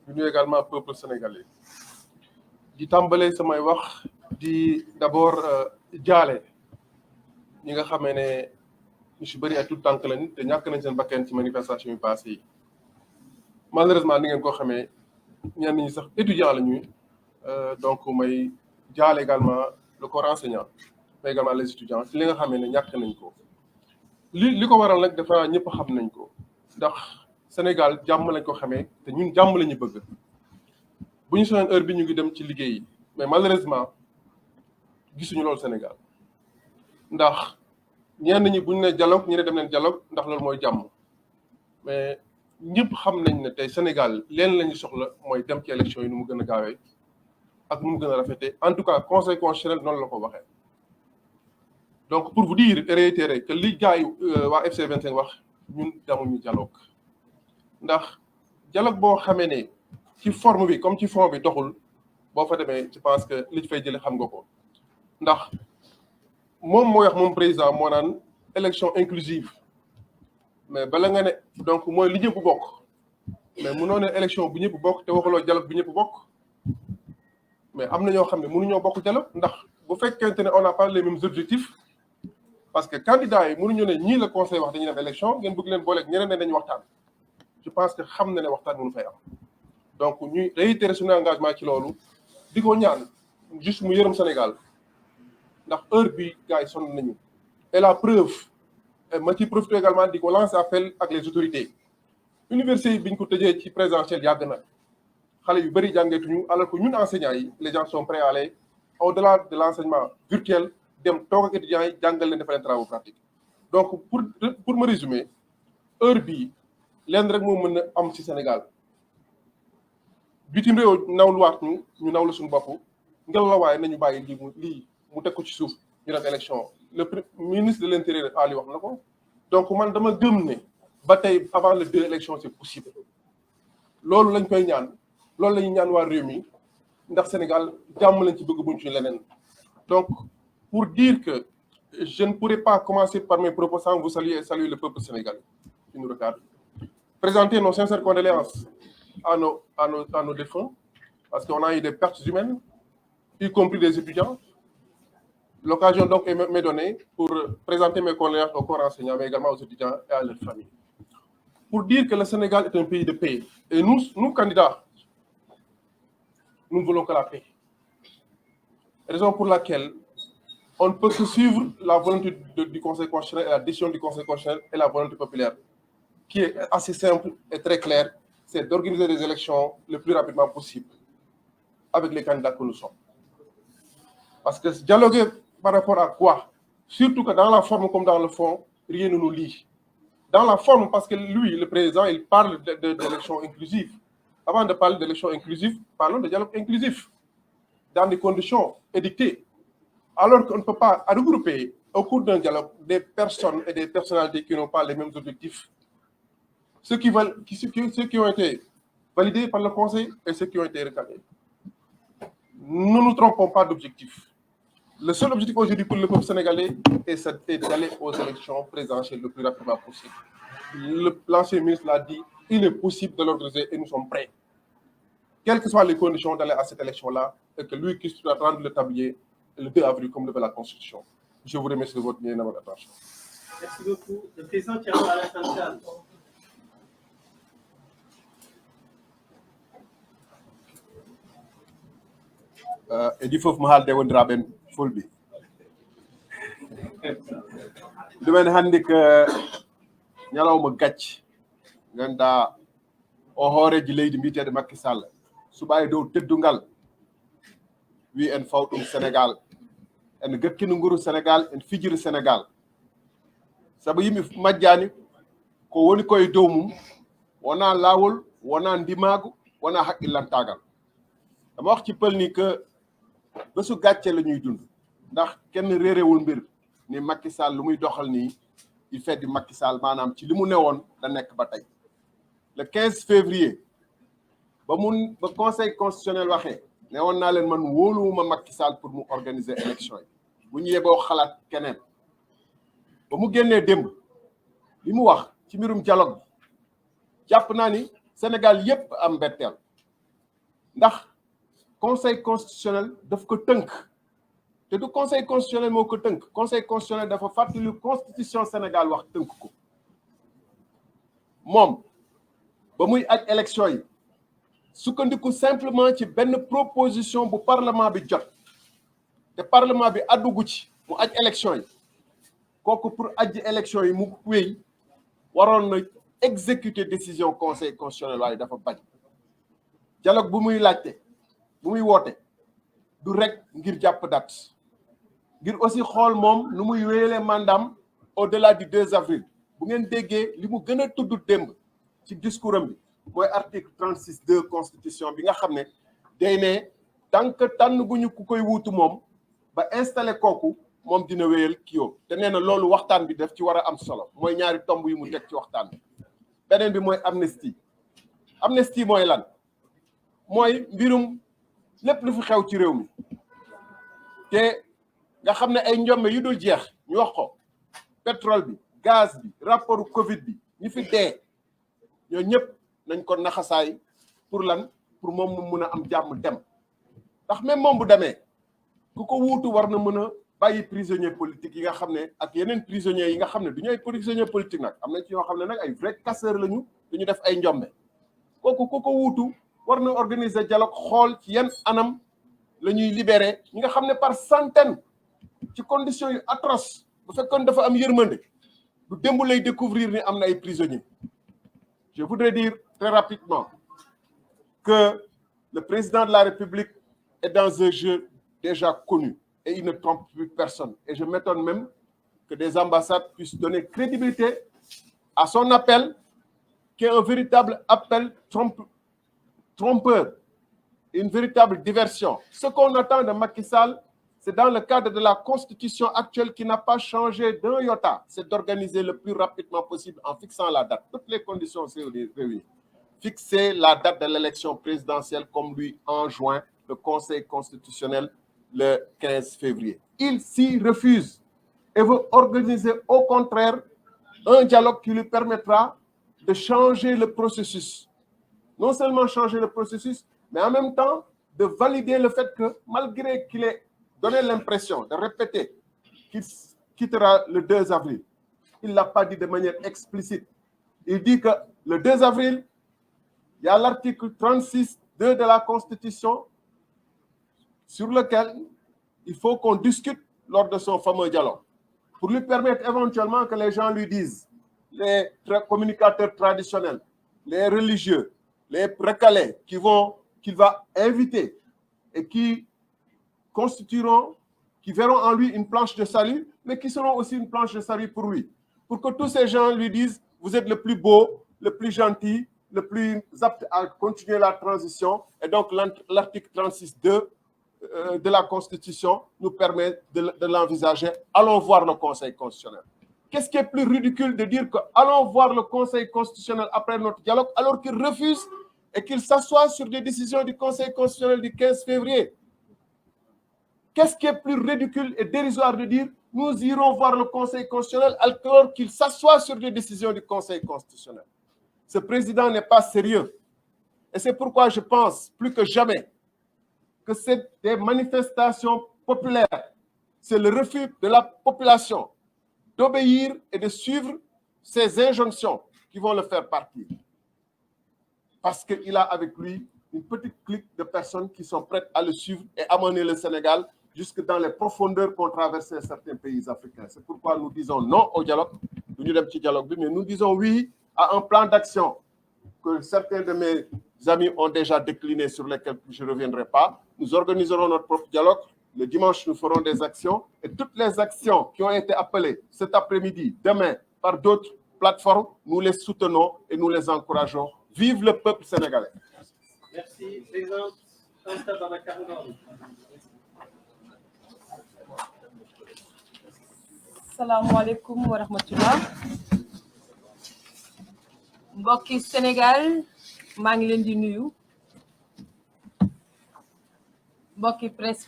di nuyu également peuple sénégalais di tàmbalee samay wax di d'abord jaale ñi nga xamee ne ñu si bëri ay tout tànk lañ te ñàkk nañ seen bakkan ci manifestation yu passé yi malheureusement ni ngeen ko xamee ñenn ñi sax étudiant la ñuy donc may jaale également le corps enseignant mais également les étudiants ci li nga xamee ne ñàkk nañ ko li ko waral nag dafa ñëpp xam nañ ko ndax Sénégal jàmm lañ ko xamee te ñun jàmm la ñu bëgg bu ñu soxleen heure bi ñu ngi dem ci liggéey yi mais malheureusement gisuñu loolu Sénégal ndax ñenn ñi bu ñu ne dialogue ñu ne dem leen dialogue ndax loolu mooy jàmm mais ñëpp xam nañ ne tey Sénégal leen la ñu soxla mooy dem ci élection yi nu mu gën a gaawee ak nu mu gën a rafetee en tout cas conseil constitutionnel noonu la ko waxee. donc pour vous dire et réitérer que li gars yi waa FC 25 wax ñun demuñu dialogue ndax dialogue boo xamee ne ci forme bi comme ci fond bi doxul boo fa demee je pense que li fay jëlee xam nga ko ndax moom moo wax moom président moo naan élection inclusive mais bala nga ne donc mooy li ñëpp bokk mais mënoo ne élection bu ñëpp bokk te waxuloo dialogue bu ñëpp bokk mais am na ñoo xam ne mënuñoo bokk dialogue ndax bu fekkente ne on n'a pas les mêmes objectifs parce que candidats yi mënuñu ne ñii la conseil wax dañuy dem élection ngeen bëgg leen booleeg ñeneen ne dañu waxtaan je pense que xam na ne waxtaan mënu fay am donc ñuy réitérer suñu engagement ci loolu di ko ñaan juste mu yërëm Sénégal ndax heure bi gars yi sonn nañu et la preuve ma ci profité également di ko lancer appel ak les autorités université yi bi ñu ko tëjee ci présentiel yàgg na xale yu bëri jàngeetuñu alors que ñun enseignants yi les gens sont prêts à aller au-delà de l'enseignement virtuel dem toog ak étudiants yi jàngal leen defal leen travaux pratiques donc pour me résumer heure bii leen rek moo mën a am ci Sénégal bitim réew nawluwaat ñu nawlu suñu bopp ngel la waaye nañu bàyyi lii mu teg ko ci suuf ñu dem élection le ministre de l'intérieur Ali wax na ko donc man dama gëm ne ba tey avant le 2 élections c'est possible loolu lañ koy ñaan loolu la ñuy ñaan waa réew mi ndax Sénégal jàmm lañ ci bëgg buñ ci leneen donc pour dire que je ne pourrais pas commencer par mes propos sans vous saluer et saluer le peuple sénégalais qui nous regarde présenter nos sincères condoléances à nos défunts parce qu'on a eu des pertes humaines y compris des étudiants. L'occasion donc m'est donnée pour présenter mes condoléances aux corps enseignants, mais également aux étudiants et à leurs familles. Pour dire que le Sénégal est un pays de paix. Et nous candidats, nous ne voulons que la paix. Raison pour laquelle on ne peut que suivre la volonté du Conseil constitutionnel et la décision du Conseil constitutionnel et la volonté populaire, qui est assez simple et très claire, c'est d'organiser des élections le plus rapidement possible avec les candidats que nous sommes. Parce que dialoguer par rapport à quoi? Surtout que dans la forme comme dans le fond, rien ne nous lie. Dans la forme, parce que lui, le président, il parle d'élections inclusives. Avant de parler d'élections inclusives, parlons de dialogue inclusif, dans des conditions édictées. Alors qu'on ne peut pas regrouper au cours d'un dialogue des personnes et des personnalités qui n'ont pas les mêmes objectifs. Ceux qui ont été validés par le Conseil et ceux qui ont été recalés. Ne nous trompons pas d'objectif. Le seul objectif aujourd'hui pour le peuple sénégalais est d'aller aux élections présidentielles le plus rapidement possible. L'ancien ministre l'a dit, il est possible de l'organiser et nous sommes prêts. Quelles que soient les conditions d'aller à cette élection-là, et que lui qui doit rendre le tablier le 2 avril comme le veut la Constitution. Je vous remercie de votre bien aimable attention. Merci beaucoup. Le président Thierno Alassane Sall. edi fof mo haalde wondiraɓe fulɓe ɗumen hannde ko ñalawma gacce ganduɗa o hooreji leydi mbiyeteɗo Macky Sall suɓa e dow teddungal wi en faw ɗum Sénégal en gakkino nguru Sénégal en fijiri Sénégal saabu yimɓe majjani ko woni koye dow mum wona laawol wona ndimagu wona haqqillantagal dama wax ci pël ni que bésu gàcce la ñuy dund ndax kenn réerewul mbir ni Macky Sall lu muy doxal nii il fait di Macky Sall maanaam ci li mu newoon da nekk ba tey le 15 février ba conseil constitutionnel waxee ne woon naa leen man wóoluwuma Macky Sall pour mu organiser élection yi bu ñu yeboo xalaat keneen ba mu génnee démb li mu wax ci mbirum dialogue bi jàpp naa ni Sénégal yépp am mbetteel ndax conseil constitutionnel daf ko tënk te du conseil constitutionnel moo ko tënk conseil constitutionnel dafa fàttali constitution Sénégal wax tënk ko moom ba muy aj élection yi sukkandiku simplement ci benn proposition bu parlement bi jot te parlement bi addugu ci mu aj élection yi kooku pour ajji élection yi mu wéy waroon na exécuter décision conseil constitutionnel waaye dafa bañ dialogue bu muy laajte bu muy woote du rek ngir jàpp date ngir aussi xool moom nu muy wéyalee mandaam au-delà du 2 avril bu ngeen déggee li mu gën a tudd démb ci discours am bi mooy article 36(2) constitution bi nga xam ne day ne tant que tànn guñu ku koy wuutu moom ba installé kooku moom dina wéyal kii te nee na loolu waxtaan bi def ci war a am solo mooy ñaari tomb yi mu teg ci waxtaan bi beneen bi mooy amnistie mooy lan mooy mbirum lépp lu fi xew ci réew mi te nga xam ne ay njombe yu dul jeex ñu wax ko pétrole bi gaz bi rapport Covid bi ñi fi dee ñoo ñëpp nañ ko naxasaay pour lan pour moom mu mun a am jàmm dem ndax même moom bu demee ku ko wuutu war na mën a bàyyi prisonnier politique yi nga xam ne ak yeneen prisonniers yi nga xam ne du ñu ay prisonnier politique nag am na ci ñoo xam ne nag ay vrai casseur lañu duñu def ay njombe kooku ku ko wuutu war na organiser dialogue xool ci yan anam la ñuy libérer ñi nga xam ne par centaine ci conditions yu atroce bu fekkoon dafa am yërmande du démb lay découvrir ni am na ay prisonniers je voudrais dire très rapidement que le président de la République est dans un jeu déjà connu et il ne trompe plus personne et je m'étonne même que des ambassades puissent donner crédibilité à son appel qui est un véritable appel trompeur, une véritable diversion. Ce qu'on attend de Macky Sall, c'est dans le cadre de la constitution actuelle qui n'a pas changé d'un iota, c'est d'organiser le plus rapidement possible en fixant la date. Toutes les conditions sont réunies. Fixer la date de l'élection présidentielle comme lui enjoint le Conseil constitutionnel le 15 février. Il s'y refuse et veut organiser au contraire un dialogue qui lui permettra de changer le processus. Non seulement changer le processus, mais en même temps de valider le fait que malgré qu'il ait donné l'impression de répéter qu'il quittera le 2 avril, il ne l'a pas dit de manière explicite. Il dit que le 2 avril, il y a l'article 36(2) de la Constitution sur lequel il faut qu'on discute lors de son fameux dialogue pour lui permettre éventuellement que les gens lui disent, les communicateurs traditionnels, les religieux, les recalés qu'il va inviter et qui verront en lui une planche de salut, mais qui seront aussi une planche de salut pour lui. Pour que tous ces gens lui disent, vous êtes le plus beau, le plus gentil, le plus apte à continuer la transition. Et donc l'article 36(2) de la Constitution nous permet de l'envisager. Allons voir le Conseil constitutionnel. Qu'est-ce qui est plus ridicule de dire que allons voir le Conseil constitutionnel après notre dialogue alors qu'il refuse et qu'il s'assoit sur des décisions du Conseil constitutionnel du 15 février? Qu'est-ce qui est plus ridicule et dérisoire de dire nous irons voir le Conseil constitutionnel alors qu'il s'assoit sur des décisions du Conseil constitutionnel? Ce président n'est pas sérieux. Et c'est pourquoi je pense plus que jamais que c'est des manifestations populaires. C'est le refus de la population d'obéir et de suivre ces injonctions qui vont le faire partir. Parce qu'il a avec lui une petite clique de personnes qui sont prêtes à le suivre et amener le Sénégal jusque dans les profondeurs qu'ont traversé certains pays africains. C'est pourquoi nous disons non au dialogue. Mais nous disons oui à un plan d'action que certains de mes amis ont déjà décliné, sur lesquels je ne reviendrai pas. Nous organiserons notre propre dialogue. Le dimanche, nous ferons des actions. Et toutes les actions qui ont été appelées cet après-midi, demain, par d'autres plateformes, nous les soutenons et nous les encourageons. Vive le peuple sénégalais. Merci. Président Anta Babacar Ngom. Assalamu alaikum wa rahmatullah. Mbokki Sénégal, maa ngi leen di nuyu. Mbokki presse